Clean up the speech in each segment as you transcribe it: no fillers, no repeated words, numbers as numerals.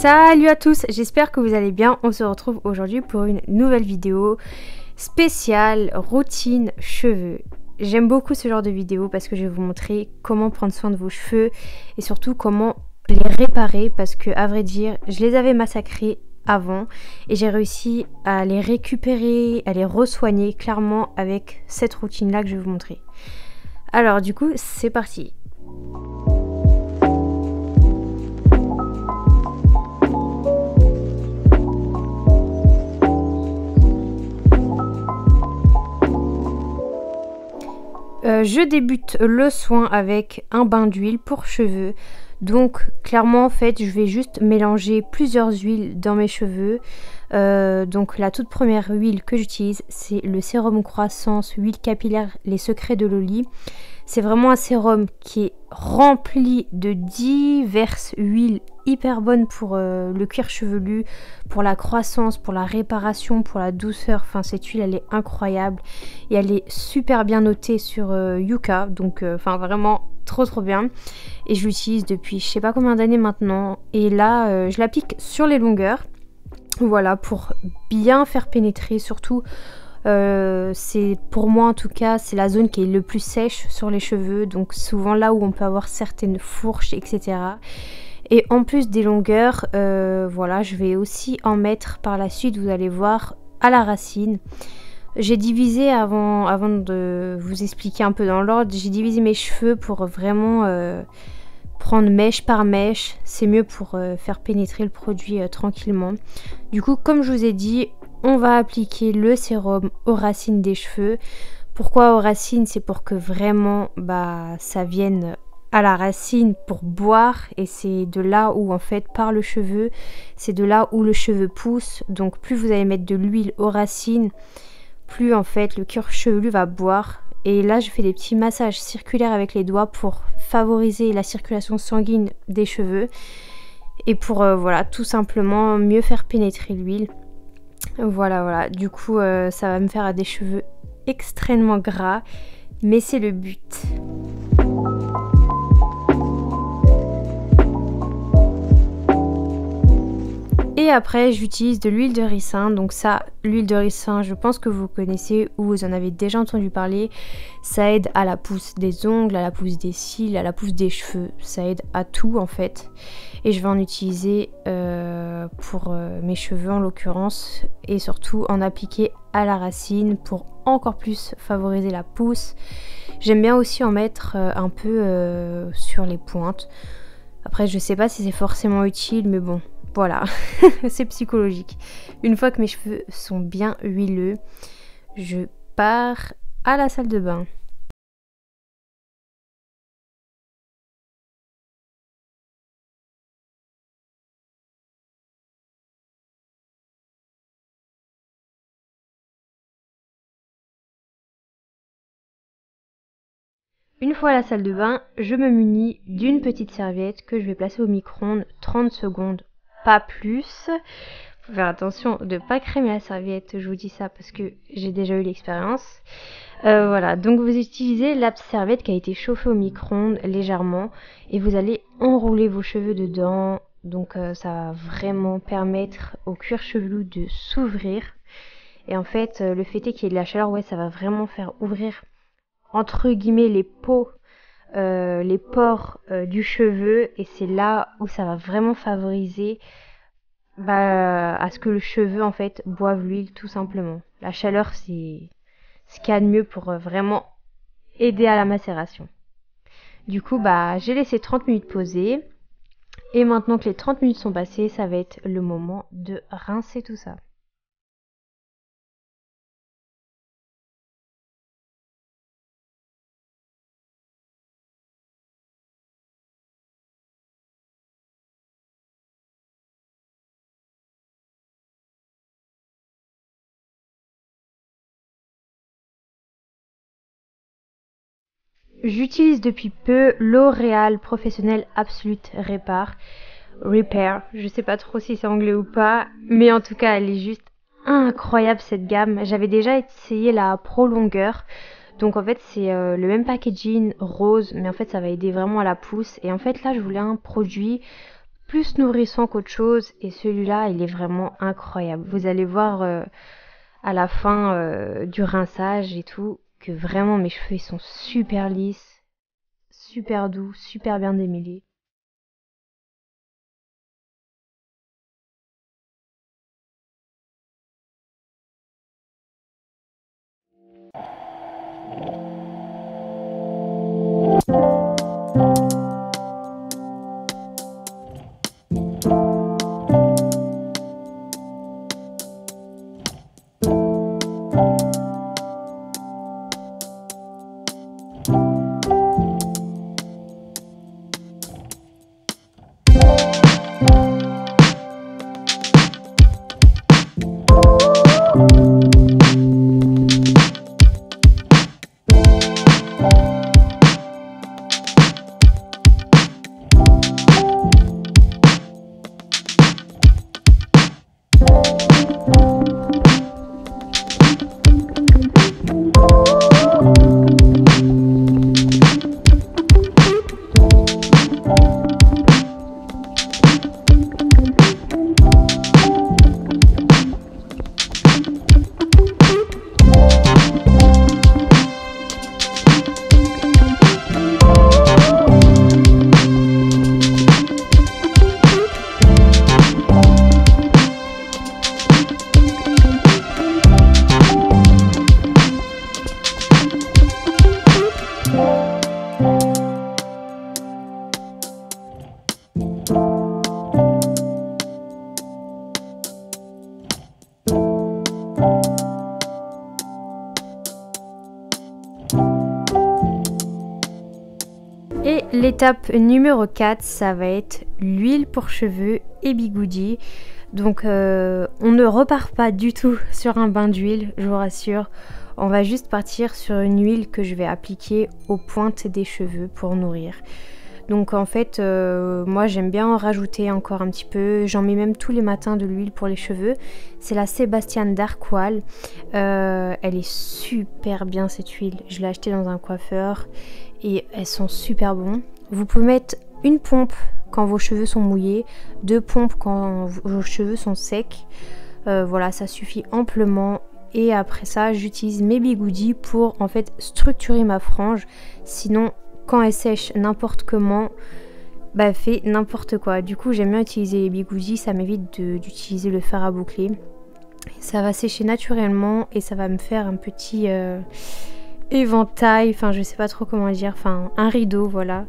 Salut à tous, j'espère que vous allez bien. On se retrouve aujourd'hui pour une nouvelle vidéo spéciale routine cheveux. J'aime beaucoup ce genre de vidéo parce que je vais vous montrer comment prendre soin de vos cheveux et surtout comment les réparer parce que, à vrai dire, je les avais massacrés avant et j'ai réussi à les récupérer, à les re-soigner clairement avec cette routine là que je vais vous montrer. Alors du coup, c'est parti. Je débute le soin avec un bain d'huile pour cheveux. Donc clairement en fait je vais juste mélanger plusieurs huiles dans mes cheveux. Donc la toute première huile que j'utilise c'est le sérum croissance huile capillaire les secrets de Loli. C'est vraiment un sérum qui est rempli de diverses huiles hyper bonnes pour le cuir chevelu, pour la croissance, pour la réparation, pour la douceur. Enfin, cette huile, elle est incroyable et elle est super bien notée sur Yuka. Donc, enfin, vraiment trop bien. Et je l'utilise depuis je sais pas combien d'années maintenant. Et là, je l'applique sur les longueurs. Voilà, pour bien faire pénétrer, surtout... c'est pour moi en tout cas c'est la zone qui est le plus sèche sur les cheveux, donc souvent là où on peut avoir certaines fourches, etc. Et en plus des longueurs, voilà, je vais aussi en mettre par la suite, vous allez voir, à la racine. J'ai divisé avant de vous expliquer un peu dans l'ordre, j'ai divisé mes cheveux pour vraiment prendre mèche par mèche, c'est mieux pour faire pénétrer le produit tranquillement. Du coup, comme je vous ai dit, on va appliquer le sérum aux racines des cheveux. Pourquoi aux racines? C'est pour que vraiment ça vienne à la racine pour boire, et c'est de là où en fait par le cheveu, c'est de là où le cheveu pousse. Donc plus vous allez mettre de l'huile aux racines, plus en fait le cuir chevelu va boire. Et là je fais des petits massages circulaires avec les doigts pour favoriser la circulation sanguine des cheveux et pour voilà, tout simplement mieux faire pénétrer l'huile. Voilà, du coup ça va me faire des cheveux extrêmement gras, mais c'est le but. Et après j'utilise de l'huile de ricin. Donc ça, l'huile de ricin, je pense que vous connaissez ou vous en avez déjà entendu parler. Ça aide à la pousse des ongles, à la pousse des cils, à la pousse des cheveux. Ça aide à tout en fait. Et je vais en utiliser pour mes cheveux en l'occurrence. Et surtout en appliquer à la racine pour encore plus favoriser la pousse. J'aime bien aussi en mettre un peu sur les pointes. Après je sais pas si c'est forcément utile, mais bon. Voilà, c'est psychologique. Une fois que mes cheveux sont bien huileux, je pars à la salle de bain. Une fois à la salle de bain, je me munis d'une petite serviette que je vais placer au micro-ondes 30 secondes, pas plus. Faut faire attention de ne pas crémer la serviette, je vous dis ça parce que j'ai déjà eu l'expérience. Voilà, donc vous utilisez la serviette qui a été chauffée au micro-ondes légèrement et vous allez enrouler vos cheveux dedans. Donc ça va vraiment permettre au cuir chevelu de s'ouvrir. Et en fait, le fait est qu'il y ait de la chaleur, ouais, ça va vraiment faire ouvrir entre guillemets les pores du cheveu, et c'est là où ça va vraiment favoriser à ce que le cheveu en fait boive l'huile tout simplement. La chaleur c'est ce qu'il y a de mieux pour vraiment aider à la macération. Du coup j'ai laissé 30 minutes poser et maintenant que les 30 minutes sont passées, ça va être le moment de rincer tout ça. J'utilise depuis peu L'Oréal Professionnel Absolute Repair. Je sais pas trop si c'est anglais ou pas, mais en tout cas elle est juste incroyable cette gamme. J'avais déjà essayé la Pro Longueur. Donc en fait c'est le même packaging rose, mais en fait ça va aider vraiment à la pousse. Et en fait là je voulais un produit plus nourrissant qu'autre chose, et celui-là il est vraiment incroyable. Vous allez voir à la fin du rinçage et tout que vraiment mes cheveux ils sont super lisses, super doux, super bien démêlés. Et l'étape numéro 4, ça va être l'huile pour cheveux et bigoudi. Donc on ne repart pas du tout sur un bain d'huile, je vous rassure. On va juste partir sur une huile que je vais appliquer aux pointes des cheveux pour nourrir. Donc en fait, moi j'aime bien en rajouter encore un petit peu. J'en mets même tous les matins de l'huile pour les cheveux. C'est la Sébastien d'Arqual. Elle est super bien cette huile. Je l'ai achetée dans un coiffeur et elles sont super bonnes. Vous pouvez mettre une pompe quand vos cheveux sont mouillés, 2 pompes quand vos cheveux sont secs. Voilà, ça suffit amplement. Et après ça, j'utilise mes bigoudis pour en fait structurer ma frange. Sinon, quand elle sèche n'importe comment, bah elle fait n'importe quoi. Du coup, j'aime bien utiliser les bigoudis, ça m'évite d'utiliser le fer à boucler. Ça va sécher naturellement et ça va me faire un petit éventail, enfin je sais pas trop comment dire, enfin un rideau, voilà,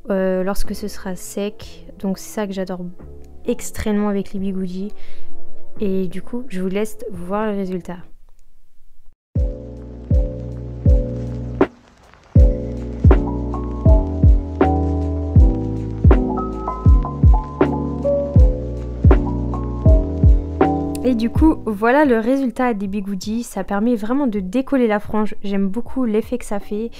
lorsque ce sera sec. Donc c'est ça que j'adore extrêmement avec les bigoudis. Et du coup, je vous laisse voir le résultat. Et du coup, voilà le résultat des bigoudis. Ça permet vraiment de décoller la frange. J'aime beaucoup l'effet que ça fait.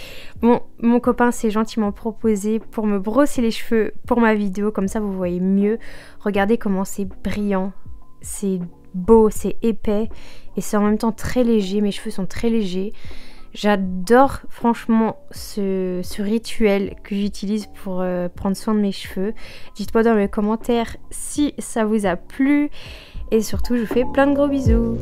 Bon, mon copain s'est gentiment proposé pour me brosser les cheveux pour ma vidéo. Comme ça, vous voyez mieux. Regardez comment c'est brillant. C'est beau, c'est épais. Et c'est en même temps très léger. Mes cheveux sont très légers. J'adore franchement ce rituel que j'utilise pour prendre soin de mes cheveux. Dites-moi dans les commentaires si ça vous a plu. Et surtout, je vous fais plein de gros bisous.